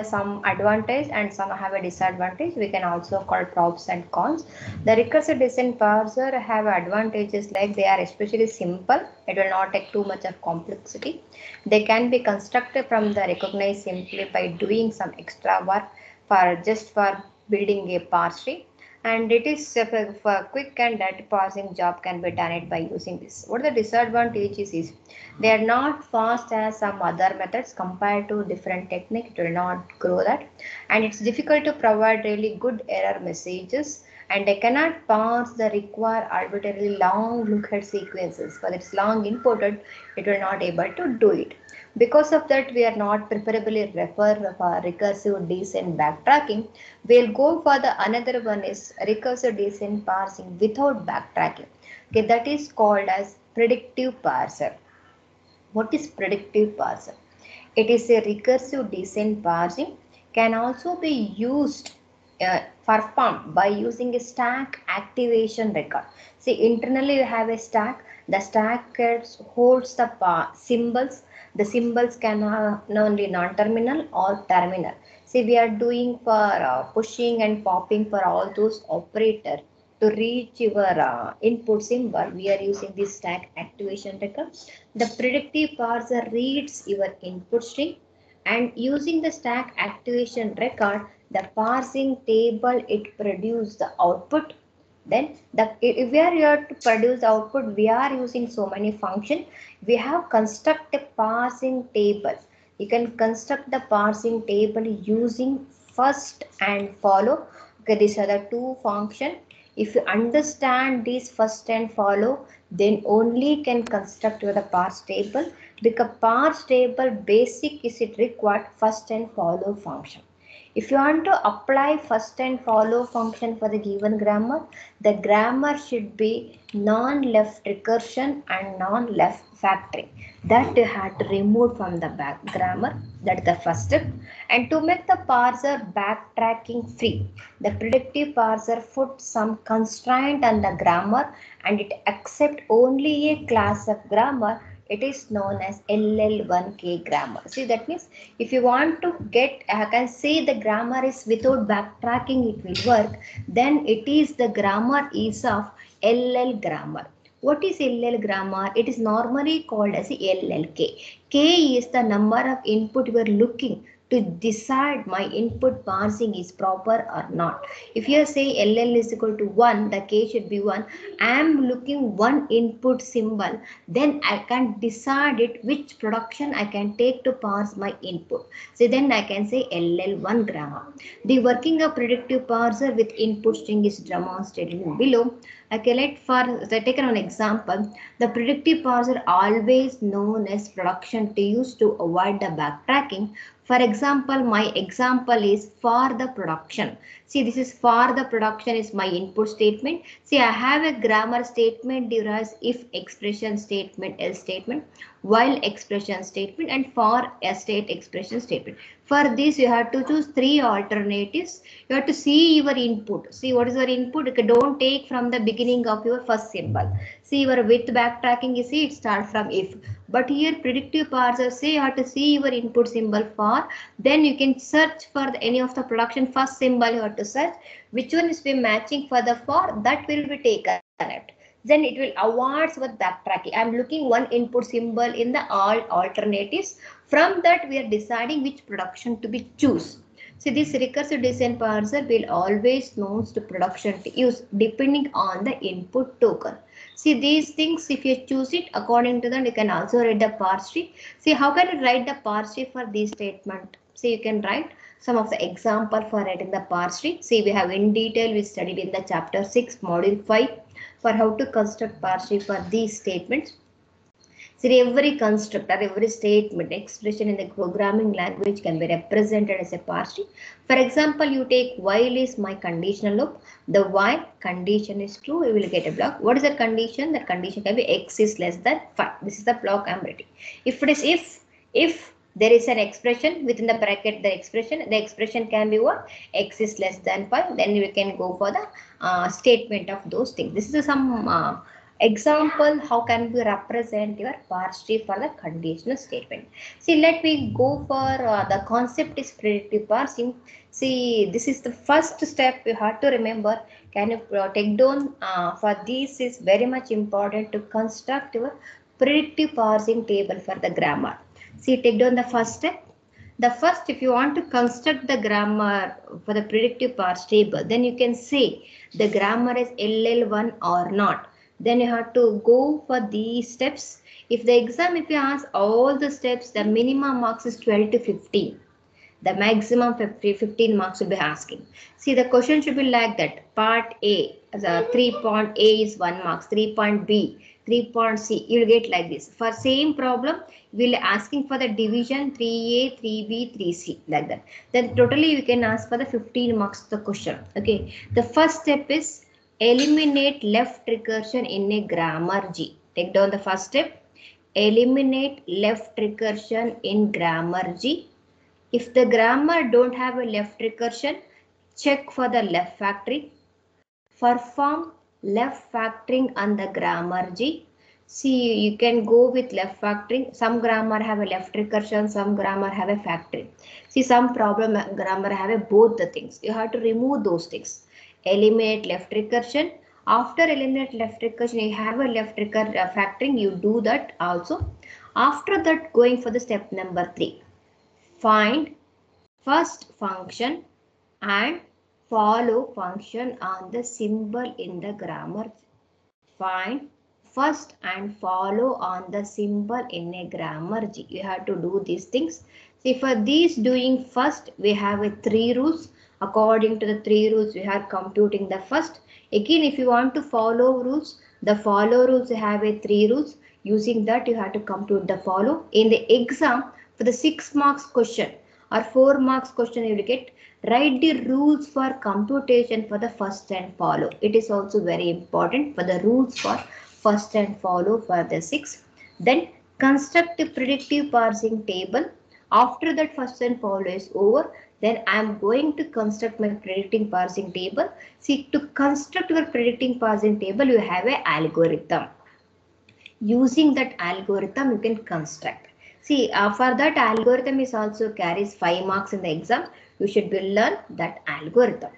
some advantage and some have a disadvantage. We can also call pros and cons. The recursive descent parser have advantages like they are especially simple. It will not take too much of complexity. They can be constructed from the recognized simply by doing some extra work for just for building a parse tree. And it is for quick and dirty parsing job can be done it by using this. What the disadvantages is they are not fast as some other methods compared to different technique. It will not grow that, and it's difficult to provide really good error messages. And they cannot parse the require arbitrarily long lookup sequences. For its long inputted, it will not able to do it. Because of that, we are not preferably refer for recursive descent backtracking. We'll go for the another one is recursive descent parsing without backtracking. Okay, that is called as predictive parser. What is predictive parser? It is a recursive descent parsing, can also be used performed by using a stack activation record. See, internally you have a stack. The stack holds the symbols. The symbols can have only non-terminal or terminal. See, we are doing for pushing and popping for all those operators to reach your input symbol. We are using this stack activation record. The predictive parser reads your input string, and using the stack activation record, the parsing table it produces the output. Then if we are here to produce output, we are using so many functions. We have construct a parsing table. You can construct the parsing table using first and follow. Okay, these are the two functions. If you understand this first and follow, then only can construct with the parse table, because parse table basic is it required first and follow function. If you want to apply first and follow function for the given grammar, the grammar should be non-left recursion and non-left factoring. That you have to remove from the back grammar. That's the first step. And to make the parser backtracking free, the predictive parser puts some constraint on the grammar, and it accepts only a class of grammar. It is known as LL1K grammar. See, that means if you want to get, I can say the grammar is without backtracking, it will work. Then it is the grammar is of LL grammar. What is LL grammar? It is normally called as LLK. K is the number of input you are looking to decide my input parsing is proper or not. If you say LL is equal to 1, the K should be 1. I am looking one input symbol, then I can decide it which production I can take to parse my input. So then I can say LL1 grammar. The working of predictive parser with input string is demonstrated below. Okay, let's take an example. The predictive parser always known as production to use to avoid the backtracking. For example, my example is for the production. See, this is for the production is my input statement. See, I have a grammar statement derives if expression statement, else statement, while expression statement, and for a state expression statement. For this, you have to choose three alternatives. You have to see your input. See what is your input. Okay, don't take from the beginning of your first symbol. See your with backtracking, you see it starts from if. But here predictive parser say you have to see your input symbol for. Then you can search for any of the production first symbol you have to search. Which one is be matching for the for, that will be taken it. Then it will awards with backtracking. I am looking one input symbol in the all alternatives. From that we are deciding which production to be choose. So this recursive descent parser will always knows the production to use depending on the input token. See these things, if you choose it according to that, you can also write the parse tree. See how can you write the parse tree for this statement? See you can write some of the example for writing the parse tree. See we have in detail we studied in the chapter 6 module 5 for how to construct parse tree for these statements. So every construct or every statement expression in the programming language can be represented as a parse tree. For example, you take while is my conditional loop. The while condition is true, you will get a block. What is the condition? The condition can be x is less than 5. This is the block I am writing. If it is if there is an expression within the bracket, the expression can be what? X is less than 5. Then we can go for the statement of those things. This is some Example, how can we represent your parse tree for the conditional statement? See, let me go for the concept is predictive parsing. See, this is the first step you have to remember. Can you take down for this is very much important to construct your predictive parsing table for the grammar. See, take down the first step. The first, if you want to construct the grammar for the predictive parse table, then you can say the grammar is LL1 or not. Then you have to go for these steps. If the exam, if you ask all the steps, the minimum marks is 12 to 15. The maximum 15 marks will be asking. See, the question should be like that. Part A, the 3.A is 1 marks, 3.B, 3.C. You will get like this. For same problem, we will asking for the division 3A, 3B, 3C, like that. Then totally you can ask for the 15 marks the question. Okay. The first step is eliminate left recursion in a grammar G. Take down the first step. Eliminate left recursion in grammar G. If the grammar don't have a left recursion, check for the left factoring. Perform left factoring on the grammar G. See, you can go with left factoring. Some grammar have a left recursion, some grammar have a factoring. See, some problem grammar have a both the things. You have to remove those things. Eliminate left recursion. After eliminate left recursion, you have a left factoring. You do that also. After that, going for the step number 3. Find first function and follow function on the symbol in the grammar. Find first and follow on the symbol in a grammar G. You have to do these things. See, for these doing first, we have a 3 rules. According to the 3 rules, we are computing the first. Again, if you want to follow rules, the follow rules have a 3 rules. Using that, you have to compute the follow. In the exam, for the 6 marks question or 4 marks question, you will get write the rules for computation for the first and follow. It is also very important for the rules for first and follow for the 6. Then construct the predictive parsing table. After that first and follow is over, then I am going to construct my predicting parsing table. See, to construct your predicting parsing table, you have an algorithm. Using that algorithm, you can construct. See, for that algorithm is also carries 5 marks in the exam. You should learn that algorithm.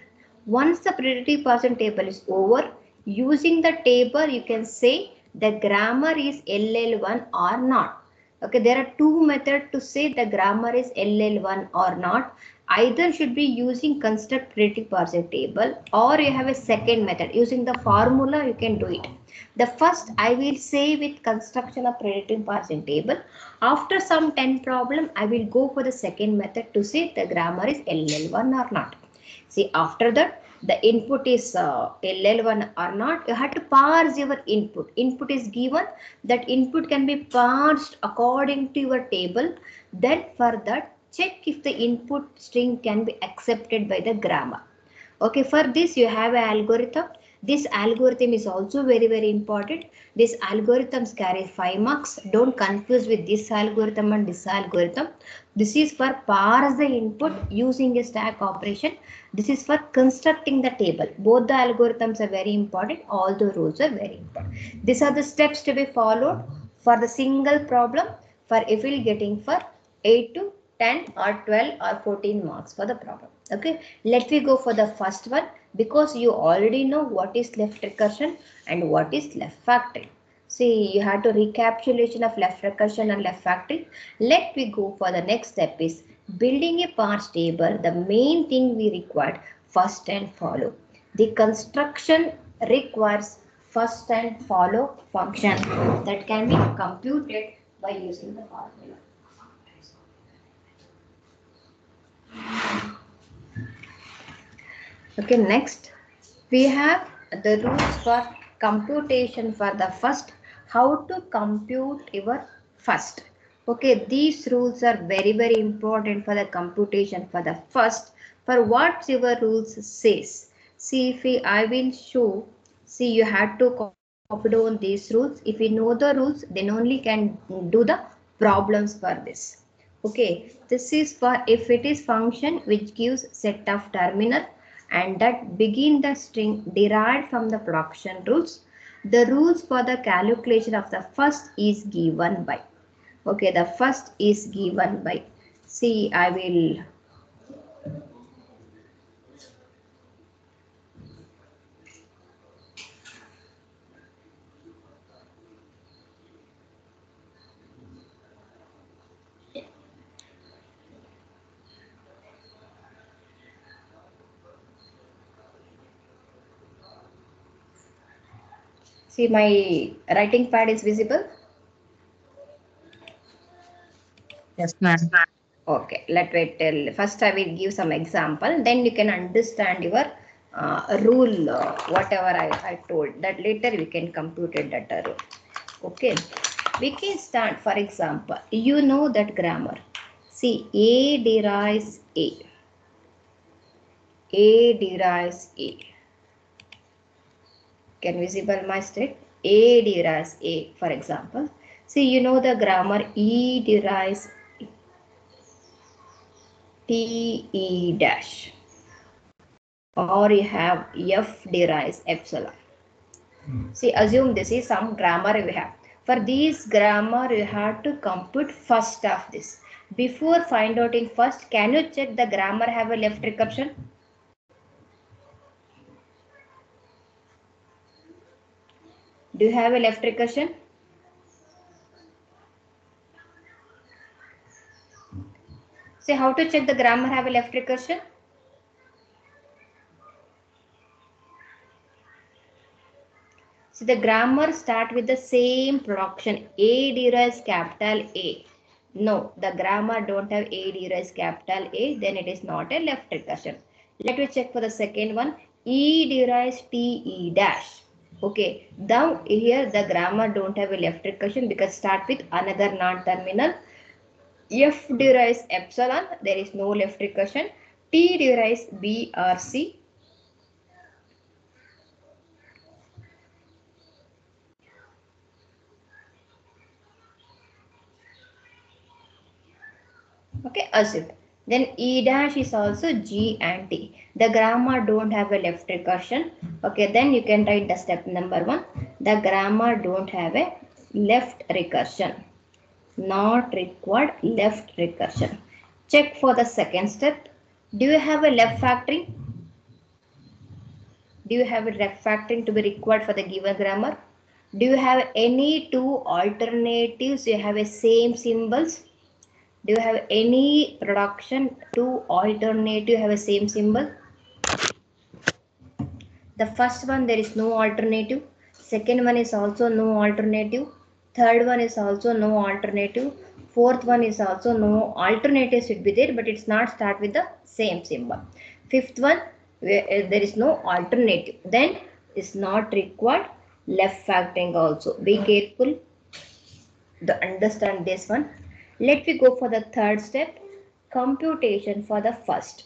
Once the predictive parsing table is over, using the table, you can say the grammar is LL1 or not. Okay, there are 2 methods to say the grammar is LL1 or not. Either should be using construct predictive parsing table, or you have a second method using the formula. You can do it. The first I will say with construction of predictive parsing table. After some 10 problem, I will go for the second method to say the grammar is LL1 or not. See, after that, the input is LL1 or not. You have to parse your input. Input is given. That input can be parsed according to your table. Then for that, check if the input string can be accepted by the grammar. Okay, for this you have an algorithm. This algorithm is also very important. This algorithms carry 5 marks. Don't confuse with this algorithm and this algorithm. This is for parse the input using a stack operation. This is for constructing the table. Both the algorithms are very important. All the rules are very important. These are the steps to be followed for the single problem for if you're getting for 8 to 10 or 12 or 14 marks for the problem. Okay, let me go for the first one because you already know what is left recursion and what is left factoring. See, you have to recapitulation of left recursion and left factoring. Let me go for the next step is building a parse table. The main thing we required first and follow. The construction requires first and follow function that can be computed by using the formula. Okay, next we have the rules for computation for the first. How to compute your first. Okay, these rules are very important for the computation for the first. For what your rules says. See, if I will show. See, you have to copy down these rules. If you know the rules, then only can do the problems for this. Okay, this is for if it is function which gives set of terminal and that begin the string derived from the production rules. The rules for the calculation of the first is given by. Okay, the first is given by. See, I will. See, my writing pad is visible. Yes, ma'am. Okay, let me tell. First, I will give some example. Then you can understand your rule, whatever I told. That later we can compute it that rule. Okay, we can start. For example, you know that grammar. See, A derives A. A derives A. Can visible my state? A derives A. For example, see, you know the grammar E derives T E dash. Or you have F derives epsilon. See, assume this is some grammar we have. For these grammar, you have to compute first of this. Before find out in first, can you check the grammar have a left recursion? Do you have a left recursion? See, how to check the grammar have a left recursion? So the grammar start with the same production. A derives capital A. No, the grammar don't have A derives capital A. Then it is not a left recursion. Let me check for the second one. E derives T E dash. Okay. Now here the grammar don't have a left recursion because start with another non-terminal. F derives epsilon. There is no left recursion. T derives B or C. Okay, assume. Then E dash is also G and T. The grammar don't have a left recursion. Okay, then you can write the step number 1. The grammar don't have a left recursion. Not required left recursion. Check for the second step. Do you have a left factoring? Do you have a left factoring to be required for the given grammar? Do you have any two alternatives? You have a same symbols? Do you have any production to alternative have a same symbol? The first one there is no alternative. Second one is also no alternative. Third one is also no alternative. Fourth one is also no alternative should be there, but it's not start with the same symbol. Fifth one there is no alternative. Then is not required left factoring also. Be careful to understand this one. Let me go for the third step, computation for the first.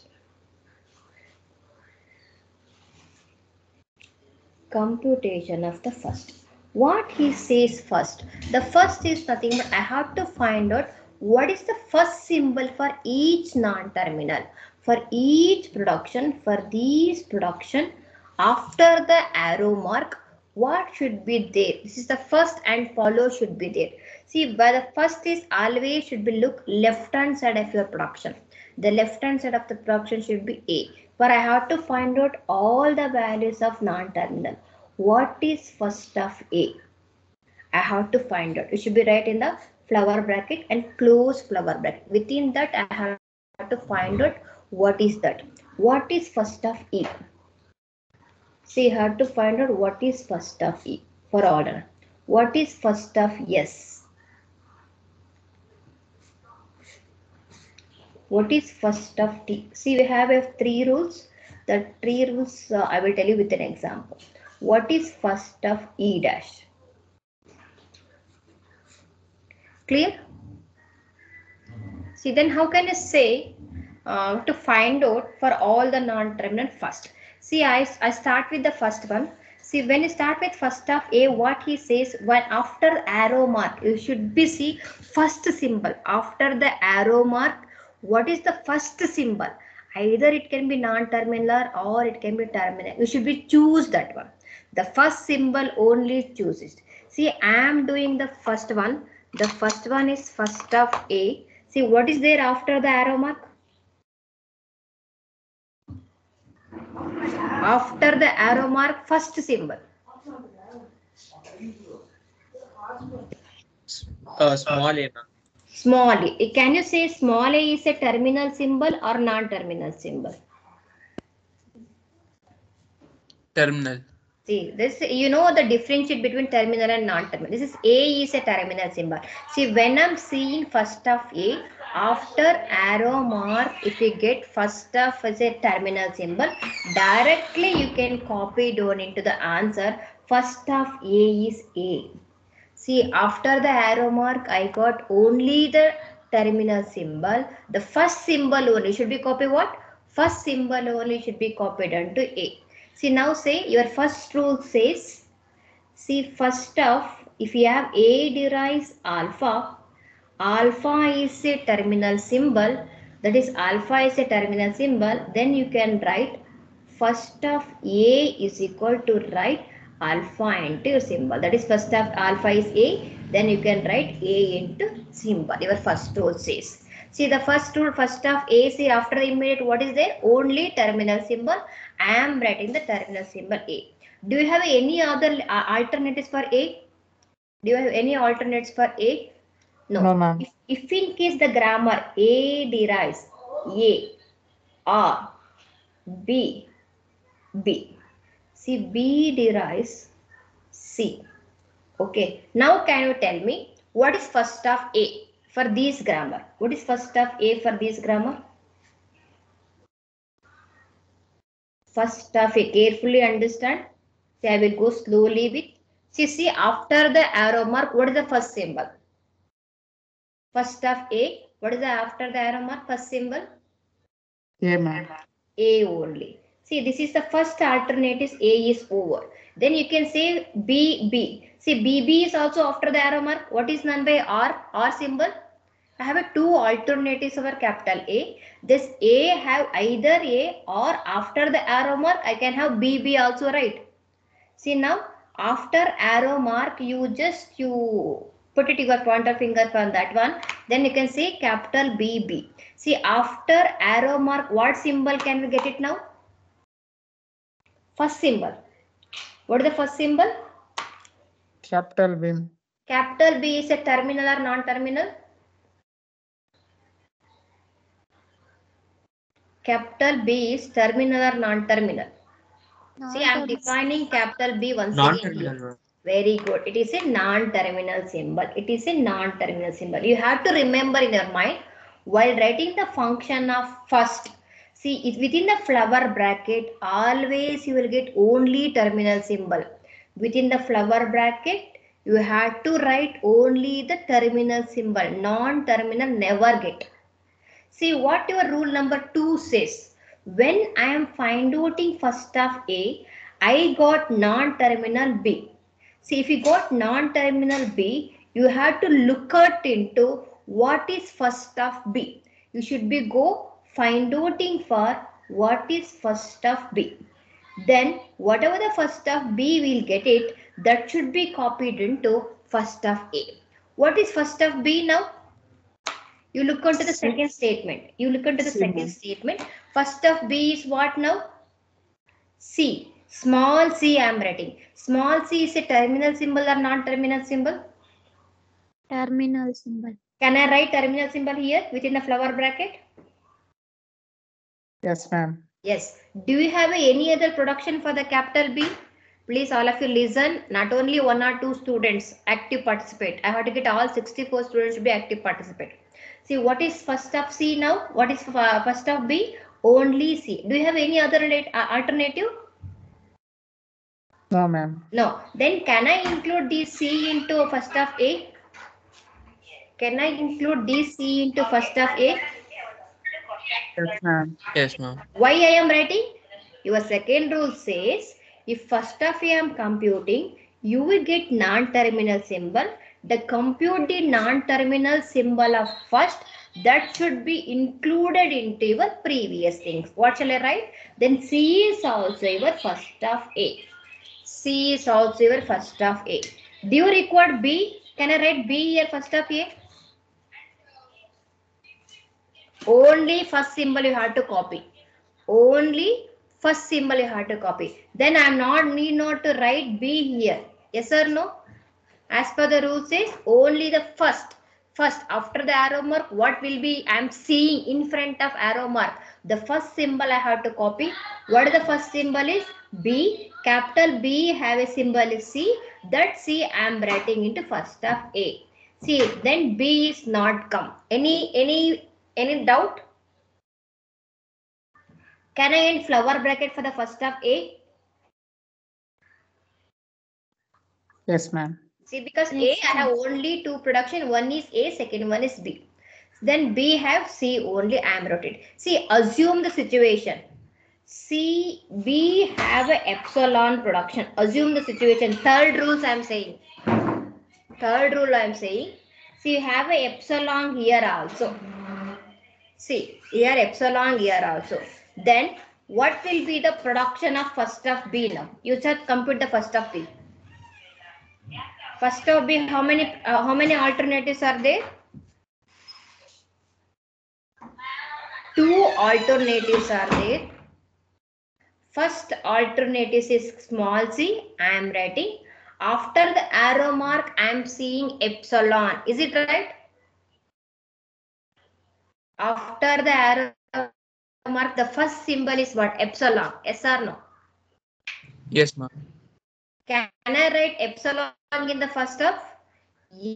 Computation of the first. What he says first. The first is nothing but I have to find out what is the first symbol for each non-terminal. For each production, for these production, after the arrow mark, what should be there? This is the first and follow should be there. See, by the first is always should be look left hand side of your production. The left hand side of the production should be A. But I have to find out all the values of non-terminal. What is first of A? I have to find out. It should be right in the flower bracket and close flower bracket. Within that, I have to find out what is that. What is first of E? See, I have to find out what is first of E for order. What is first of S? What is first of T? See, we have 3 rules. The 3 rules I will tell you with an example. What is first of E dash? Clear? See, then how can I say to find out for all the non-terminal first? See, I start with the first one. See, when you start with first of A, what he says, when after arrow mark, you should be see first symbol. After the arrow mark, what is the first symbol? Either it can be non-terminal or it can be terminal. You should be choose that one. The first symbol only chooses. See, I am doing the first one. The first one is first of A. See, what is there after the arrow mark? After the arrow mark, first symbol. Small a, ma'am. Small a. Can you say small a is a terminal symbol or non-terminal symbol? Terminal. See, this, you know the differentiate between terminal and non-terminal. This is A is a terminal symbol. See, when I'm seeing first of A, after arrow mark, if you get first of as a terminal symbol, directly you can copy down into the answer. First of A is A. See, after the arrow mark, I got only the terminal symbol. The first symbol only should be copied what? First symbol only should be copied onto A. See, now say your first rule says, see, first of, if you have A derives alpha, alpha is a terminal symbol, that is alpha is a terminal symbol, then you can write first of A is equal to write alpha into your symbol. That is first of alpha is A, then you can write A into symbol. Your first rule says. See, the first rule, first of A, see, after the immediate, what is there? Only terminal symbol. I am writing the terminal symbol A. Do you have any other alternatives for A? Do you have any alternates for A? No. No, ma'am. If in case the grammar A derives A, R, B, B. See, B derives C. Okay. Now can you tell me what is first of A for this grammar? What is first of A for this grammar? First of A. Carefully understand. See, I will go slowly with. See, after the arrow mark, what is the first symbol? First of A. What is the after the arrow mark? First symbol? A, ma'am. A only. See, this is the first alternative. A is over. Then you can say B, B. See, BB is also after the arrow mark. What is done by R? R symbol. I have a two alternatives over capital A. This A have either A or after the arrow mark I can have BB also, right? See, now after arrow mark you put it your pointer finger from that one. Then you can say capital BB. See, after arrow mark what symbol can we get it now? First symbol. What is the first symbol? Capital B. Capital B is a terminal or non-terminal? Capital B is terminal or non-terminal? See, I am defining capital B once again here. Very good. It is a non-terminal symbol. It is a non-terminal symbol. You have to remember in your mind while writing the function of first. See, it within the flower bracket, always you will get only terminal symbol. Within the flower bracket, you have to write only the terminal symbol. Non-terminal never get. See what your rule number 2 says. When I am finding first of A, I got non-terminal B. See, if you got non-terminal B, you have to look at into what is first of B. You should be go finding for what is first of B. Then whatever the first of B will get it, that should be copied into first of A. What is first of B now? You look onto the second statement. You look into the second statement. First of B is what now? C. Small c I am writing. Small c is a terminal symbol or non-terminal symbol? Terminal symbol. Can I write terminal symbol here within the flower bracket? Yes, ma'am. Yes. Do you have any other production for the capital B? Please all of you listen. Not only one or two students active participate. I have to get all 64 students to be active participate. See, what is first of C now? What is first of B? Only C. Do you have any other alternative? No, ma'am. No. Then can I include this C into first of A? Can I include this C into first of A? Yes, ma'am. Yes, ma'am. Why I am writing? Your second rule says if first of A I am computing, you will get non-terminal symbol. The compute the non-terminal symbol of first, that should be included into your previous things. What shall I write? Then C is also your first of A. C is also your first of A. Do you require B? Can I write B here first of A? Only first symbol you have to copy. Only first symbol you have to copy. Then I am need not to write B here. Yes or no? As per the rule says only the first after the arrow mark, what will be I am seeing in front of arrow mark, the first symbol I have to copy. What is the first symbol is B, capital B have a symbol is C, that C I am writing into first of A. See, then B is not come. Any doubt? Can I end flower bracket for the first of A? Yes, ma'am. See, because Yes, A I have only two production, one is A, second one is B. Then B have C only, I am rotated. See, assume the situation. C, B have a epsilon production. Assume the situation. Third rules I am saying. Third rule I am saying. See, you have a epsilon here also. See, here epsilon here also. Then what will be the production of first of B now? You just compute the first of B. First of B, how many alternatives are there? Two alternatives are there. First alternative is small c. I am writing. After the arrow mark, I am seeing epsilon. Is it right? After the arrow mark, the first symbol is what? Epsilon. Yes or no? Yes, ma'am. Can I write epsilon in the first of? Yeah.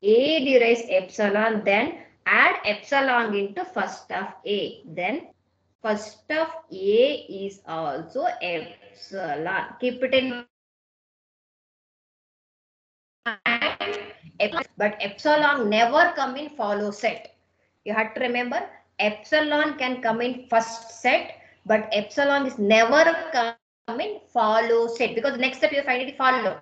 A derives epsilon, then add epsilon into first of A. Then first of A is also epsilon. Keep it in mind. But epsilon never come in follow set. You have to remember epsilon can come in first set, but epsilon is never come in follow set because next step you find it follow.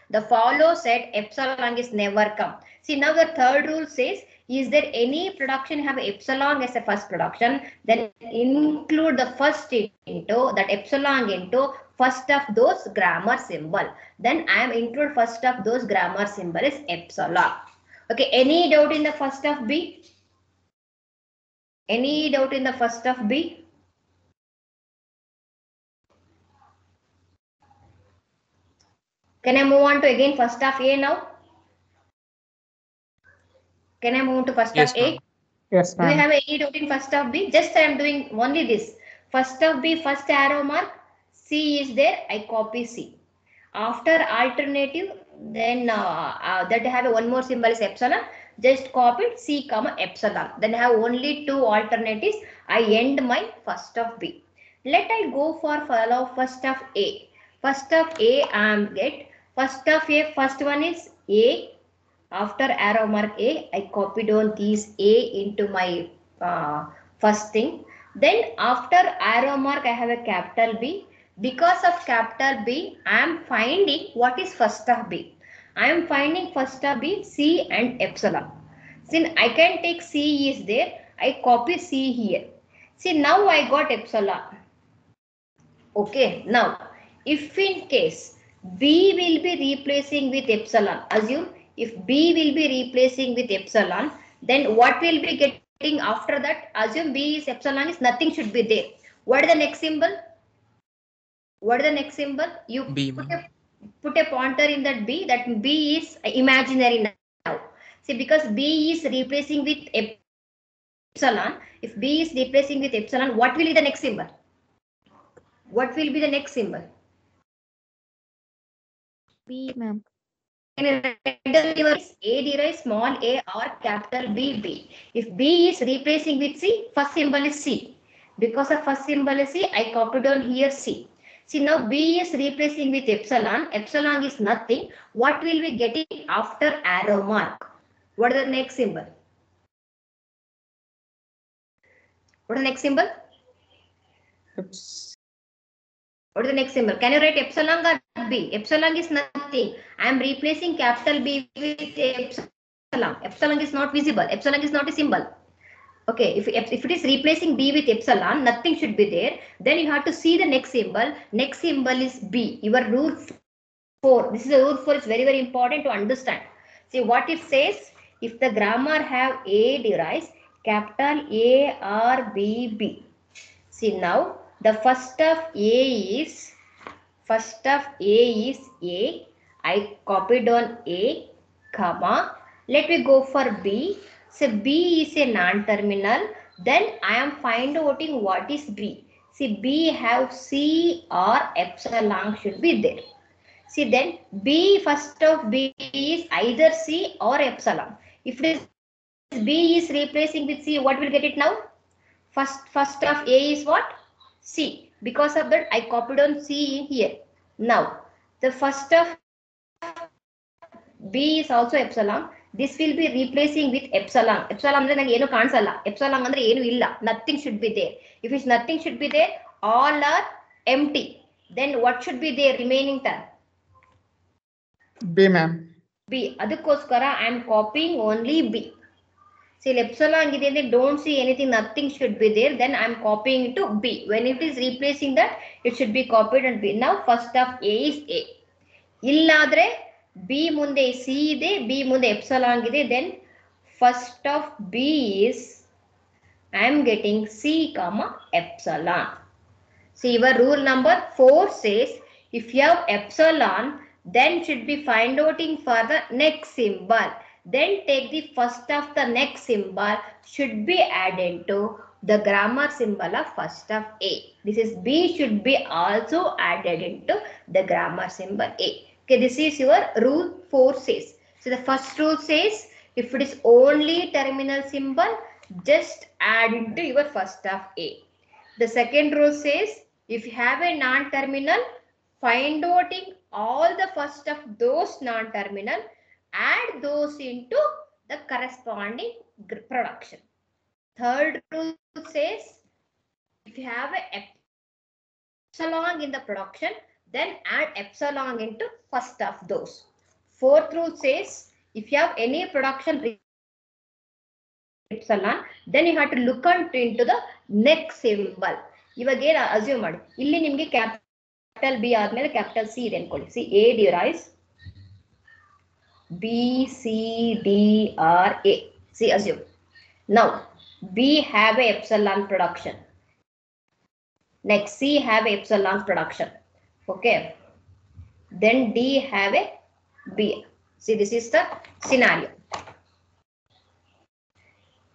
The follow set epsilon is never come. See, now the third rule says, is there any production have epsilon as a first production, then include the first into that epsilon into first of those grammar symbol. Then I am include first of those grammar symbol is epsilon. Okay, any doubt in the first of B? Any doubt in the first of B? Can I move on to again first of A now? Can I move to first Yes, of A? ma'am. Yes, Do you ma'am. have any doubt in first of B? Just I am doing only this. First of B, first arrow mark, C is there, I copy C. After alternative, then that have one more symbol is epsilon, just copy it, C comma epsilon. Then I have only two alternatives, I end my first of B. Let I go for follow first of A. First of A I am get, first of A, first one is A. After arrow mark A, I copied on these A into my first thing. Then after arrow mark, I have a capital B. Because of capital B, I am finding what is first of B. I am finding first of B, C and epsilon. Since I can take C is there, I copy C here. See, now I got epsilon. Okay, now if in case B will be replacing with epsilon, assume if B will be replacing with epsilon, then what will be getting after that? Assume B is epsilon is nothing should be there. What is the next symbol? What is the next symbol? You B, put a pointer in that B, that B is imaginary now. See, because B is replacing with epsilon, if B is replacing with epsilon, what will be the next symbol? What will be the next symbol? B, ma'am. A derives small a or capital B, B. If B is replacing with C, first symbol is C. Because of first symbol is C, I copied down here C. See, now B is replacing with epsilon. Epsilon is nothing. What will we getting after arrow mark? What is the next symbol? What is the next symbol? It's What is the next symbol? Can you write epsilon or B? Epsilon is nothing. I am replacing capital B with epsilon. Epsilon is not visible. Epsilon is not a symbol. Okay, if it is replacing B with epsilon, nothing should be there. Then you have to see the next symbol. Next symbol is B. Your rule 4. This is a rule 4. It's very, very important to understand. See what it says. If the grammar have A derives capital A or B, B. See now the first of A is A. I copied on A, comma. Let me go for B. So B is a non-terminal. Then I am finding what is B. See B have C or epsilon should be there. See then B first of B is either C or epsilon. If this B is replacing with C, what will get it now? First of A is what? C. Because of that I copied on C here. Now the first of B is also epsilon. This will be replacing with epsilon. Epsilon andre nange enu kanisalla. Epsilon andre enu illa. Nothing should be there. If it's nothing should be there, all are empty. Then what should be there remaining term? B, ma'am. B. Adukkoskara I am copying only B. See epsilon ide don't see anything, nothing should be there. Then I am copying it to B. When it is replacing that, it should be copied on B. Now first of A is A. Illadre B munde C ide, B munde epsilon ide. Then first of B is I am getting C comma epsilon. See your rule number 4 says if you have epsilon, then should be find outing for the next symbol. Then take the first of the next symbol should be added to the grammar symbol of first of A. This is B should be also added into the grammar symbol A. Okay, this is your rule 4 says. So the first rule says if it is only terminal symbol, just add into your first of A. The second rule says if you have a non-terminal, find outing all the first of those non-terminal, add those into the corresponding production. Third rule says if you have a epsilon in the production, then add epsilon into first of those. Fourth rule says if you have any production epsilon, then you have to look into the next symbol. ಇವಾಗ ಏನು assume ಮಾಡಿ ಇಲ್ಲಿ ನಿಮಗೆ capital B ಆದ್ಮೇಲೆ capital C ಇದೆ ಅನ್ಕೊಳ್ಳಿ. C A derives B C D or A. C assume now B have A epsilon production, next C have a epsilon production. Okay, then D have a B. See, this is the scenario.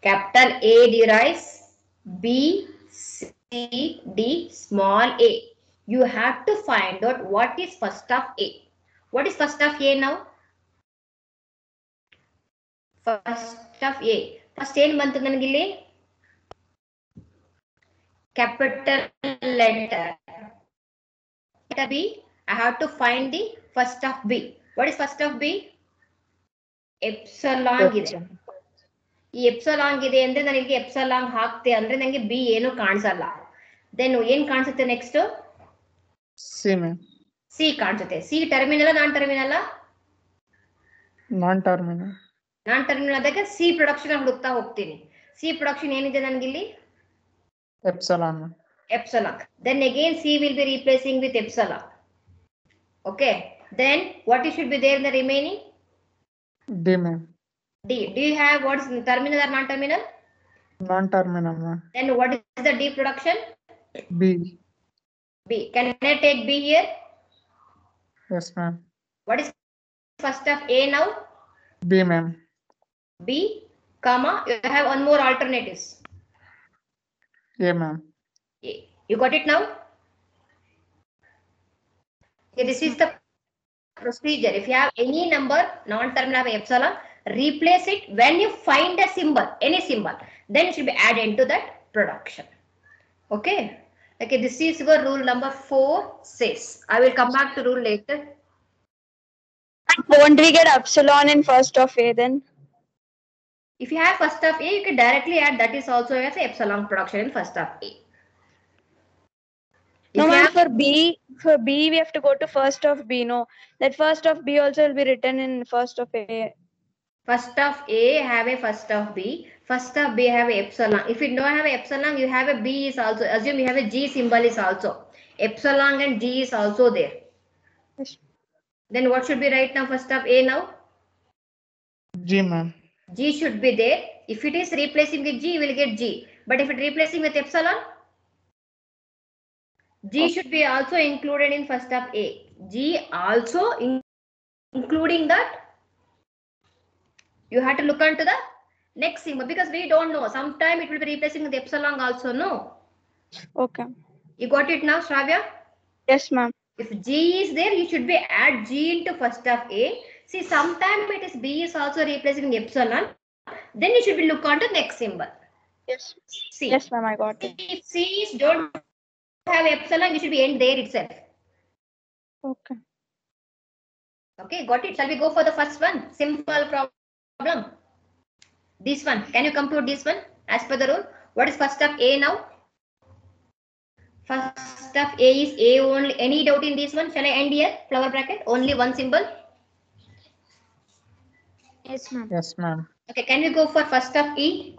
Capital A derives B, C, D, small a. You have to find out what is first of A. What is first of A now? First of A. First ಏನು ಬಂತು ನನಗಿಲ್ಲಿ? Capital letter. Letter B. I have to find the first of B. What is first of B? Epsilon ಇದೆ. ಈ epsilon ಇದೆ ಅಂದ್ರೆ ನನಗೆ epsilon ಹಾಕ್ತೆ ಅಂದ್ರೆ ನನಗೆ B ಏನು ಕಾಣಿಸಲ್ಲ. ದೆನ್ ಏನ್ ಕಾಣಿಸುತ್ತೆ ನೆಕ್ಸ್ಟ್? ಸಿ ಕಾಣಿಸುತ್ತೆ. ಸಿ ಟರ್ಮಿನಲ್ ನಾನ್ ಟರ್ಮಿನಲ್? ನಾನ್ ಟರ್ಮಿನಲ್. ನಾನ್ ಟರ್ಮಿನಲ್ ಆದಾಗ ಸಿ ಪ್ರೊಡಕ್ಷನ್ ಹುಡುಕ್ತಾ ಹೋಗ್ತೀನಿ. ಸಿ ಪ್ರೊಡಕ್ಷನ್ ಏನಿದೆ ನನಗಿಲ್ಲಿ? epsilon. Epsilon. Then again C will be replacing with epsilon. Okay. Then what should be there in the remaining? D, ma'am. D. Do you have what's terminal or non-terminal? Non-terminal, ma'am. Then what is the D production? B. B. Can I take B here? Yes, ma'am. What is first of A now? B, ma'am. B, comma, you have one more alternatives. Yeah, ma'am. You got it now? Okay, this is the procedure. If you have any number, non-terminal of epsilon, replace it when you find a symbol, any symbol, then it should be added into that production. Okay. Okay, this is your rule number 4 says. I will come back to rule later. Won't we get epsilon in first of A then? If you have first of A, you can directly add that is also as epsilon production in first of A. No, If you ma'am, have for B, we have to go to first of B. No, that first of B also will be written in first of A. first of A have a first of B. First of B have a epsilon. If you don't have a epsilon, you have a B is also. Assume you have a G symbol is also. Epsilon and G is also there. Yes. Then what should be right now? First of A now? G, ma'am. G should be there. If it is replacing with G, you will get G. But if it replacing with epsilon, G should be also included in first of A. G also including that. You have to look onto the next symbol because we don't know. Sometime it will be replacing with epsilon also. No. Okay. You got it now, Shravya? Yes, ma'am. If G is there, you should be add G into first of A. See, sometime it is B is also replacing epsilon. Then you should be look on the next symbol. Yes. C. Yes, ma'am, I got it. If C is don't have epsilon, you should be end there itself. Okay. Okay, got it. Shall we go for the first one? Simple problem. This one. Can you compute this one as per the rule? What is first of A now? First of A is A only. Any doubt in this one? Shall I end here? Flower bracket. Only one symbol. Yes, ma'am. Yes, ma'am. Okay, can we go for first of E?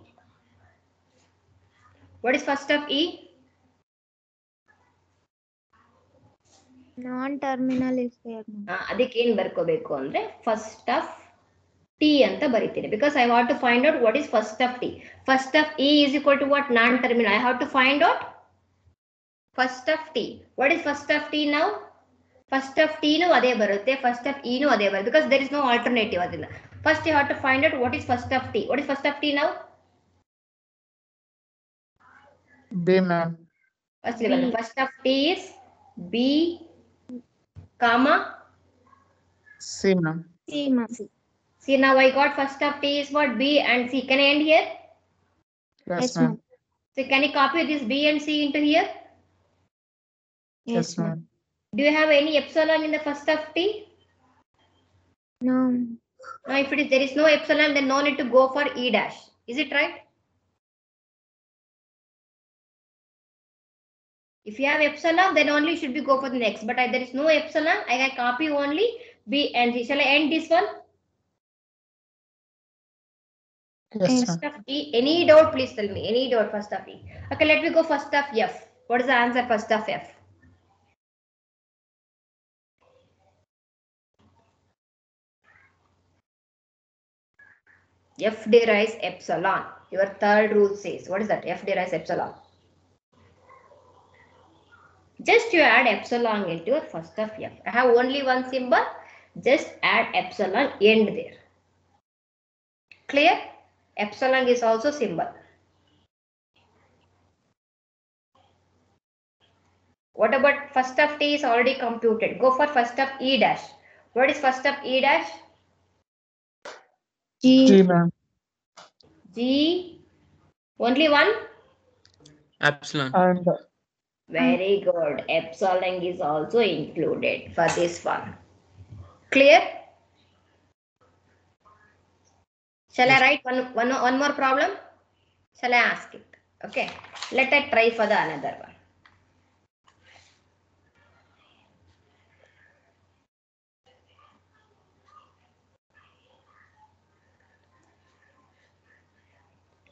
What is first of E? Non-terminal is there, ma'am. ಅದಕ್ಕೆ ಏನು ಬರ್ಕೋಬೇಕು ಅಂದ್ರೆ first of T ಅಂತ ಬರೀತೀನಿ because I want to find out what is first of T. First of E is equal to what? Non terminal. I have to find out first of T. What is first of T ನಾವು? First of ಟಿನೂ ಅದೇ ಬರುತ್ತೆ, first of ಇನೂ ಅದೇ ಬರುತ್ತೆ because there is no alternative ಅದನ್ನ. First you have to find out what is first of T. What is first of T ನಾವು? B, ma'am. First of T is B comma C, ma'am. C, ma'am. see now I got first of T is what? B and C. Can I end here? Yes, Yes, ma'am. ma'am. So can you copy this B and C into here? Yes, ma'am. Do you have any epsilon in the first of T? No. Now if it is there is no epsilon, then no need to go for E dash. Is it right? If you have epsilon, then only should be go for the next. But there is no epsilon, I can copy only B and C. Shall I end this one? Yes, First ma'am. of E. Any doubt? Please tell me. Any doubt? First of E. Okay, let me go first of F. What is the answer? First of F. F derives epsilon. Your third rule says, what is that? F derives epsilon. Just you add epsilon into your first of F. I have only one symbol. Just add epsilon end there. Clear? Epsilon is also symbol. What about first of T is already computed. Go for first of E dash. What is first of E dash? G, ma'am. G. Only one? Epsilon. And Very good. Epsilon is also included for this one. Clear? Shall I write one more problem? Shall I ask it? Okay. Let us try for the another one.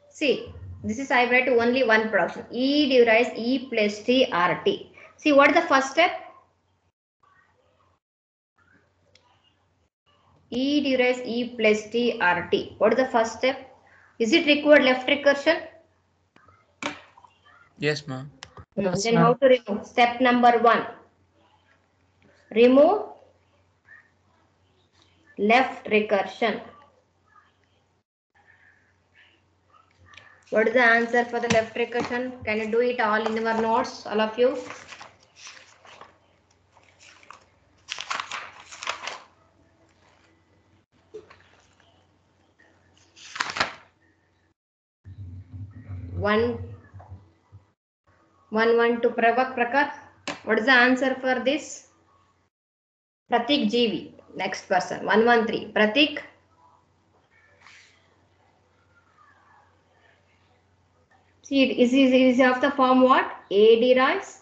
See, this is I write only one production. E derives E plus T RT. See, what is the first step? E derives E plus T RT. What is the first step? Is it required left recursion? Yes, ma'am. Yes, Then ma'am. how to remove? Step number 1. Remove left recursion. What is the answer for the left recursion? Can you do it all in your notes, all of you? One to Pravak Prakar. What is the answer for this? Pratik GV. Next person. 113. Pratik. See, it is of the form what? A derives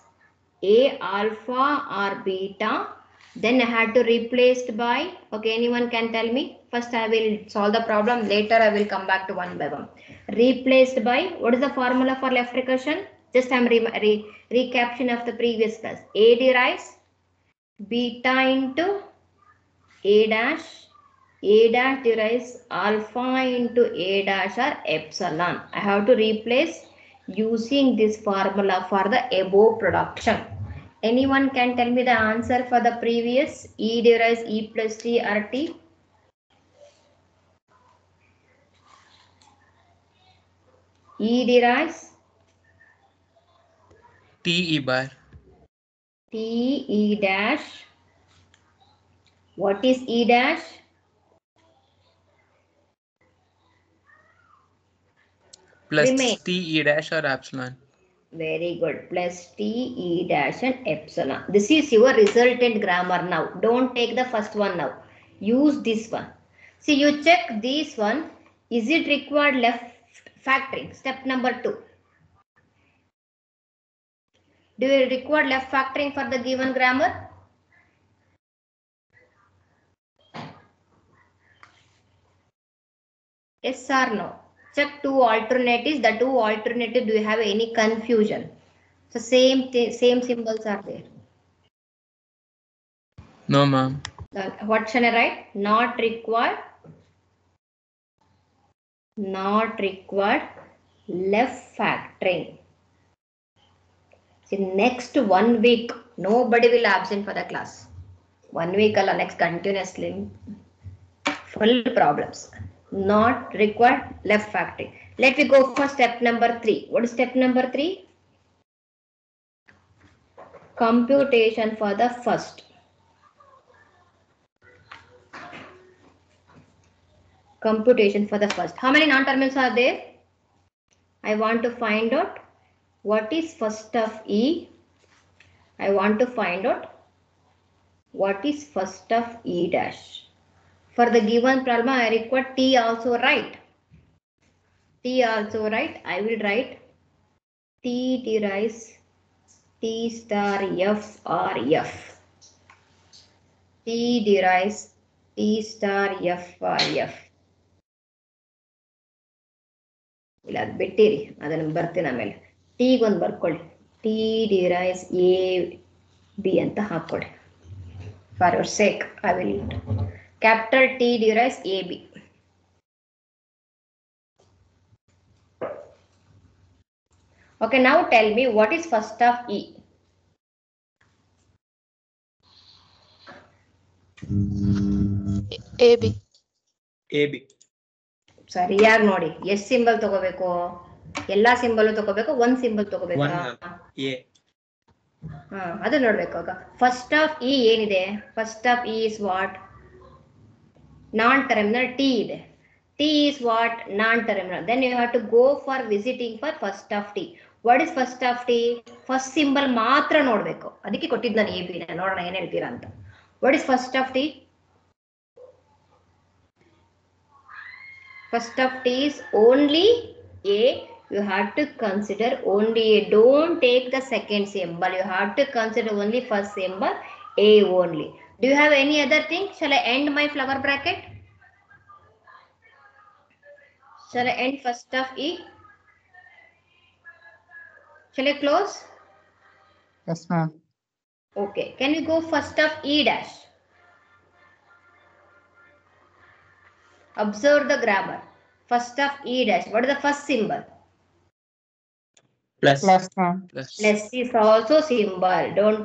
A alpha or beta. Then I had to replace by, okay, anyone can tell me? First I will solve the problem, later I will come back to one by one. Replaced by, what is the formula for left recursion? Just I am recaption of the previous class. A derives beta into A dash derives alpha into A dash or epsilon. I have to replace using this formula for the above production. Anyone can tell me the answer for the previous? E derives E plus T or T? E derives T E bar. T E dash. What is E dash? Plus Remain. T E dash or epsilon. Very good. Plus T E dash and epsilon. This is your resultant grammar now. Don't take the first one now. Use this one. See, you check this one. Is it required left factoring? Step number 2. Do you require left factoring for the given grammar? Yes or no? Check two alternatives. The two alternatives, do you have any confusion? So same symbols are there. No, ma'am. What shall I write? Not required. Not required left factoring. See, next 1 week, nobody will absent for the class. 1 week alla next continuously. Full problems. Not required left factoring. Let me go for step number 3. What is step number 3? Computation for the first. Computation for the first. How many non-terminals are there? I want to find out what is first of E. I want to find out what is first of E dash. For the given problem, I require T also write. T also write. I will write T derives T star F or F. T derives T star F or F. ಇಲ್ಲ ಅದು ಬಿಟ್ಟಿರಿ ಅದನ್ನು ಬರ್ತೀನಿ ಆಮೇಲೆ ಟಿಗೆ ಒಂದು ಬರ್ಕೊಳ್ಳಿ T derives A B ಅಂತ ಹಾಕೊಳ್ಳಿ for your sake I will capital T derives A B okay now tell me what is first of E AB. AB. ಸರಿಯಾಗಿ ನೋಡಿ ಎಷ್ಟು ಸಿಂಬಲ್ ತಗೋಬೇಕು ಎಲ್ಲಾ ಸಿಂಬಲ್ ತಗೋಬೇಕು ಒಂದ್ ಸಿಂಬಲ್ ತಗೋಬೇಕು A. ಅದು ನೋಡ್ಬೇಕು ಫಸ್ಟ್ ಆಫ್ ಇ ಏನಿದೆ first of E is what non terminal T ಇದೆ T is what non terminal then you have to go for visiting for first of T what is first of T first symbol ಮಾತ್ರ ನೋಡ್ಬೇಕು ಅದಕ್ಕೆ ಕೊಟ್ಟಿದ್ದು ನಾನು A B ನೋಡೋಣ ಏನ್ ಹೇಳ್ತೀರಾ ಅಂತ what is first of T first of T is only A. You have to consider only A. Don't take the second symbol. You have to consider only first symbol A only. Do you have any other thing? Shall I end my flower bracket? Shall I end first of E? Shall I close? Yes, ma'am. Okay. Can we go first of E dash? Observe the grammar. First of E dash. What is the first symbol? Plus. Plus, ma'am. Plus. Plus is also symbol. Don't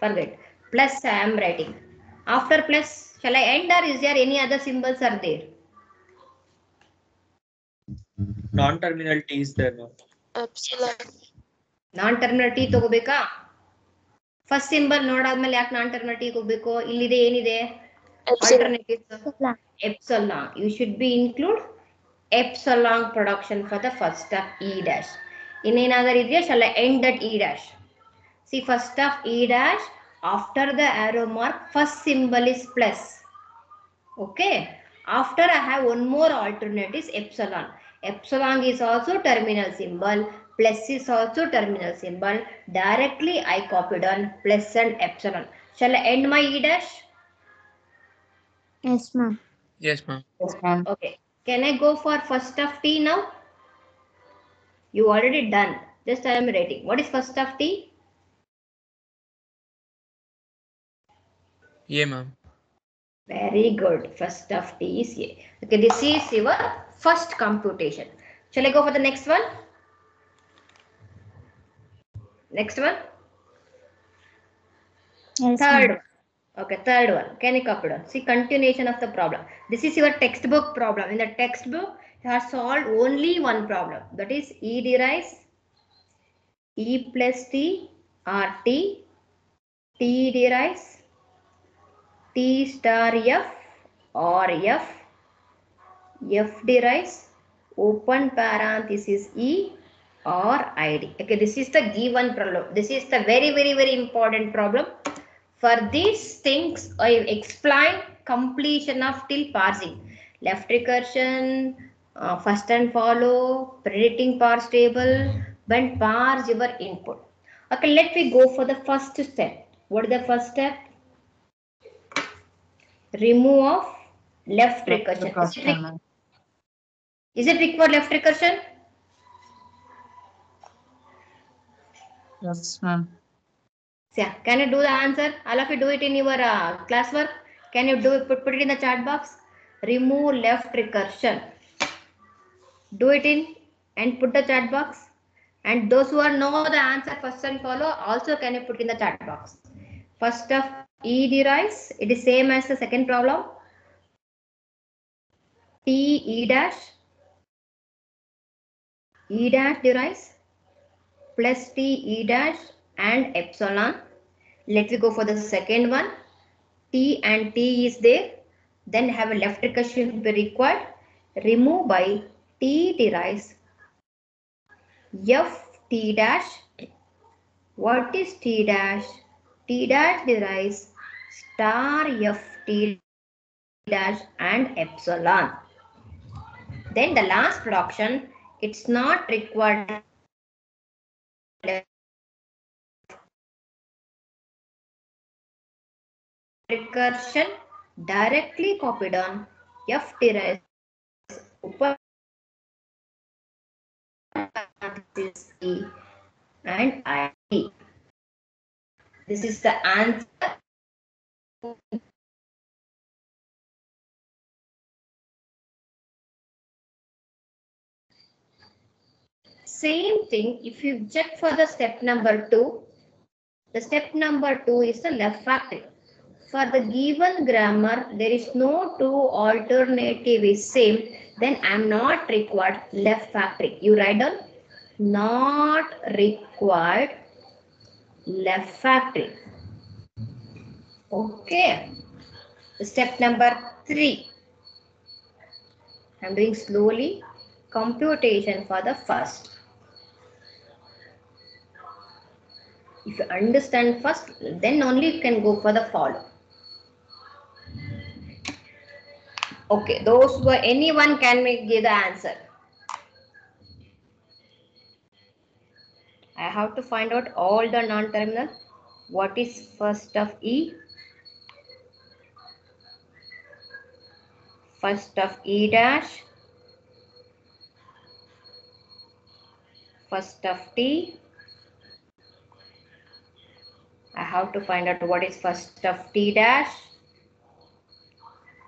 forget. Plus I am writing. After plus, shall I end or is there any other symbols are there? Non-terminal T is there now. Epsilon. Non-terminal T ತಗೋಬೇಕಾ first symbol ನೋಡಾದ್ಮೇಲೆ ಯಾಕೆ ನಾನ್ terminal T ಹೋಗ್ಬೇಕು ಇಲ್ಲಿದೆ ಏನಿದೆ alternative epsilon. You should be include epsilon production for the first of E dash. In another area, shall I end that E dash? See, first of E dash, after the arrow mark, first symbol is plus. Okay. After I have one more alternate is epsilon. Epsilon is also terminal symbol. Plus is also terminal symbol. Directly I copied on plus and epsilon. Shall I end my E dash? Yes, ma'am. Yes, ma'am. Yes, ma'am. Okay. Can I go for first of t now? You already done. Just I am writing. What is first of t? Yeah, ma'am. Very good. First of t is A. Okay, this is your first computation. Shall I go for the next one? Next one? Yes, Third ma'am. one. Okay, third one. Can you copy down? See, continuation of the problem. This is your textbook problem. In the textbook, you have solved only one problem. That is E derives E plus T or T. T derives T star F or F. F derives open parenthesis E or ID. Okay, this is the given problem. This is the very important problem. For these things, I explain completion of till parsing. Left recursion, first and follow, predicting parse table, when parse your input. Okay, let me go for the first step. What is the first step? Remove of left recursion. Recursion. Is it required left recursion? Yes, ma'am. Yeah, can you do the answer? All of you do it in your classwork. Can you do it? Put it in the chat box. Remove left recursion. Do it in and put the chat box. And those who are know the answer first and follow also can you put in the chat box. First of E derives. It is same as the second problem. T E dash. E dash derives plus T E dash and epsilon. Let me go for the second one. T and T is there. Then have a left recursion be required. Remove by T derives F T dash. What is T dash? T dash derives star F T dash and epsilon. Then the last production, it's not required recursion, directly copied on F derives open parenthesis E and ID. This is the answer. Same thing, if you check for the step number 2, the step number 2 is the left factory. For the given grammar, there is no two alternative is same, then I am not required left factory. You write down, not required left factory. Okay. Step number 3. I am doing slowly. Computation for the first. If you understand first, then only you can go for the follow. Okay, those who are anyone can give the answer. I have to find out all the non-terminal. What is first of E? First of E dash. First of T. I have to find out what is first of T dash.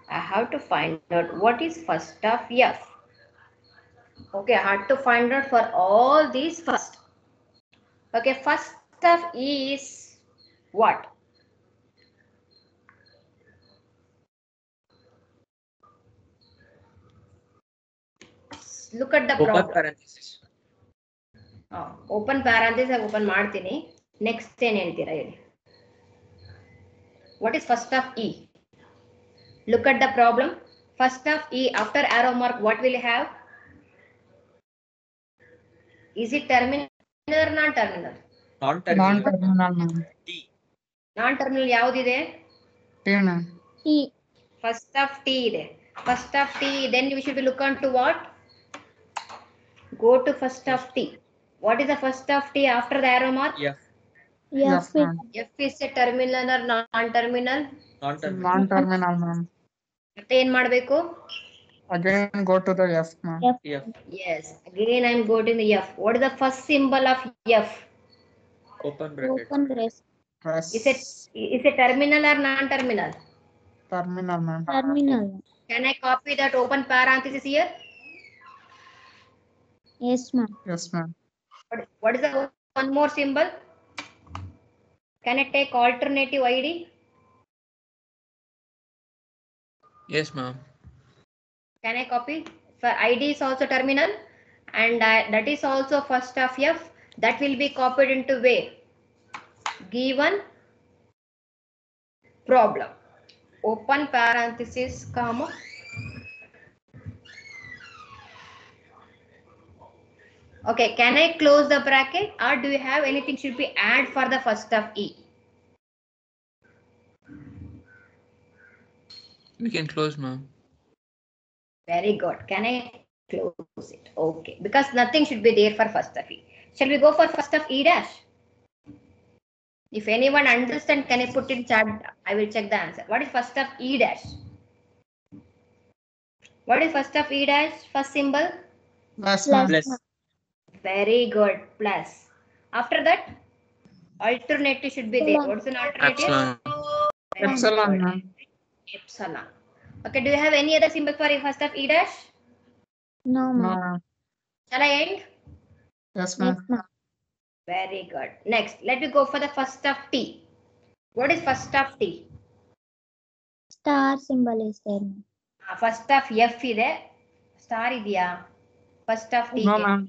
I have to find out what is first of F. Okay, I had to find out for all these first. Okay, first of E is what? Look at the Open problem. parenthesis. Open parenthesis open ಮಾಡ್ತೀನಿ. Next ಏನು ಹೇಳ್ತೀರಾ ಹೇಳಿ? What is first of E? Look at the problem. First of E, after arrow mark, what will you have? Is it terminal or non-terminal? Non-terminal. Non-terminal, ma'am. T. Non-terminal ಯಾವುದಿದೆ? T, ma'am. T. First of T ಇದೆ. First of T, then we should look on to what? Go to first of T. What is the first of T after the arrow mark? F. Yes, ma'am. F is a terminal or non-terminal? Non-terminal. Non-terminal, ma'am. ಮತ್ತೆ ಏನ್ ಮಾಡ್ಬೇಕು? Again, go to the F, ma'am. F. Yes, again I'm going the F. What is the first symbol of F? Open bracket. Open brace. Press Is it terminal or non-terminal? terminal, ma'am. Terminal. Can I copy that open parenthesis here? Yes, ma'am. Yes, ma'am. What is the one more symbol? Can I take alternative ID? Yes, ma'am. Can I copy? For ID is also terminal and that is also first of F. That will be copied into where? Given problem. Open parenthesis, comma. Okay, can I close the bracket or do you have anything should be add for the first of E? We can close, ma'am. Very good. Can I close it? Okay, because nothing should be there for first of E. Shall we go for first of E dash? If anyone understand, can I put in chat? I will check the answer. What is first of E dash? What is first of E dash? First symbol? Plus, ma'am. Plus. Very good. Plus. After that, alternative should be there. What's an alternative? Epsilon. Very Epsilon, good. ma'am. Epsilon. Okay, do you have any other symbol for first of E dash? No, No, ma'am. ma'am. Shall I end? Yes, Yes, ma'am. ma'am. Very good. Next, let me go for the first of T. What is first of T? Star symbol is there, ma'am. First of F ಇದೆ. Star ಇದೆಯಾ? First of T. No, ma'am.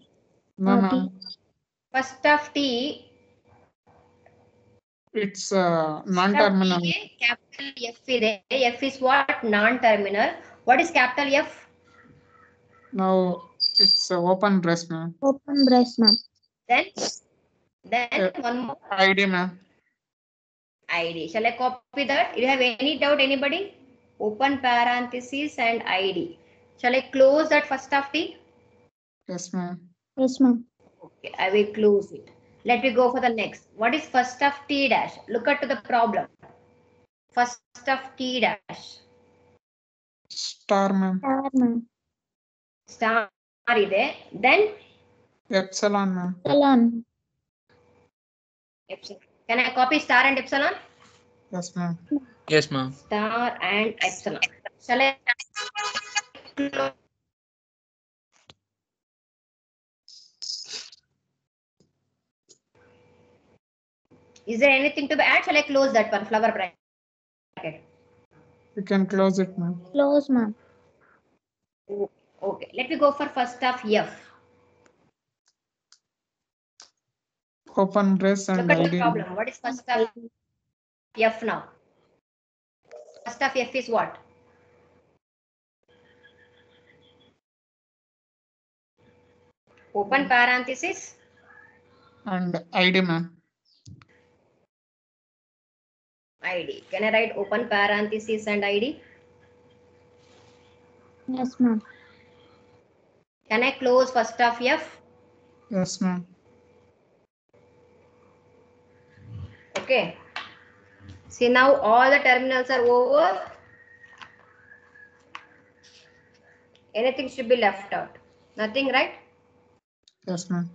No, No, ma'am. First of T. It's non-terminal. Capital F ಇದೆ. F is what? Non-terminal. What is capital F? Now it's open brace, ma'am. Open brace, ma'am. Then one more ID, ma'am. ID. Shall I copy that? You have any doubt, anybody? Open parenthesis and ID. Shall I close that first of T? Yes, ma'am. Yes, ma'am. Okay, I will close it. Let me go for the next. What is first of T dash? Look at the problem. First of T dash. Star, ma'am. Star, ma'am. Star ಇದೆ. Then Epsilon, ma'am. Epsilon. epsilon. Can I copy star and epsilon? Yes, ma'am. Yes, ma'am. Star and epsilon. Shall I close? Is there anything to be add? Shall I close that one? Flower bracket. You can close it, ma'am. Close, ma'am. Okay, let me go for first of F. Open brace and Look at the ID. problem. What is first of F now? First of F is what? Open parenthesis. And ID, ma'am. ID. Can I write open parenthesis and ID? Yes, ma'am. Can I close first of F? Yes, ma'am. Okay. See, now all the terminals are over. Anything should be left out. Nothing, right? Yes, ma'am.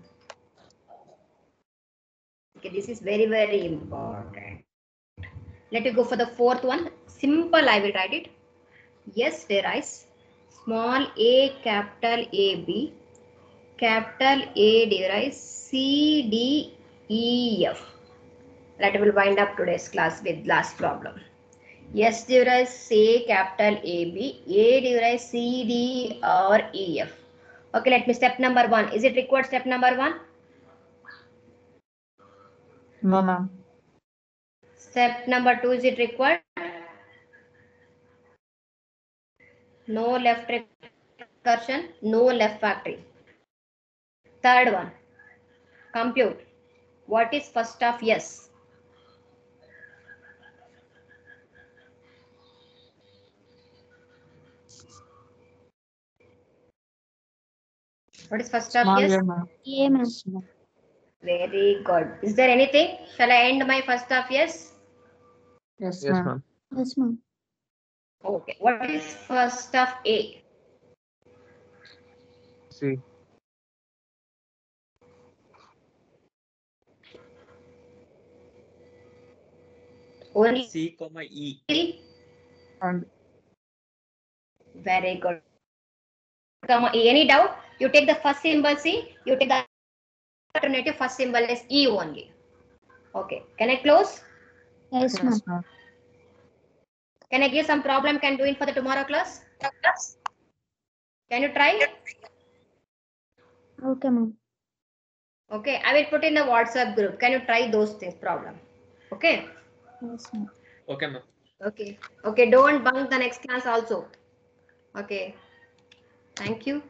Okay, this is very, very important. Let me go for the fourth one. Simple, I will write it. Yes, there is small a, capital A, B, capital A, there is C, D, E, F. That will wind up today's class with last problem. Yes, there is A, capital A, B, there is C, D, or E, F. Okay, let me step number 1. Is it required step number 1? No, ma'am. Step number 2, is it required? No left recursion, no left factory. Third one, compute. What is first of yes? What is first of Small yes? a, ma'am. A, ma'am. Very good. Is there anything? Shall I end my first half? Yes. Yes, Yes, ma'am. ma'am. Yes, ma'am. Okay. What is first half A? C. Only C, E. And very good. Comma E. Any doubt? You take the first symbol C. You take the alternative first symbol is E only. Okay. Can I close? Yes, ma'am. yes, ma'am. Can I give some problem? Can do it for the tomorrow class? Can you try? Okay, ma'am. Okay. I will put in the WhatsApp group. Can you try those things? Problem. Okay. Yes, ma'am. Okay, ma'am. Okay. Okay. Don't bunk the next class also. Okay. Thank you.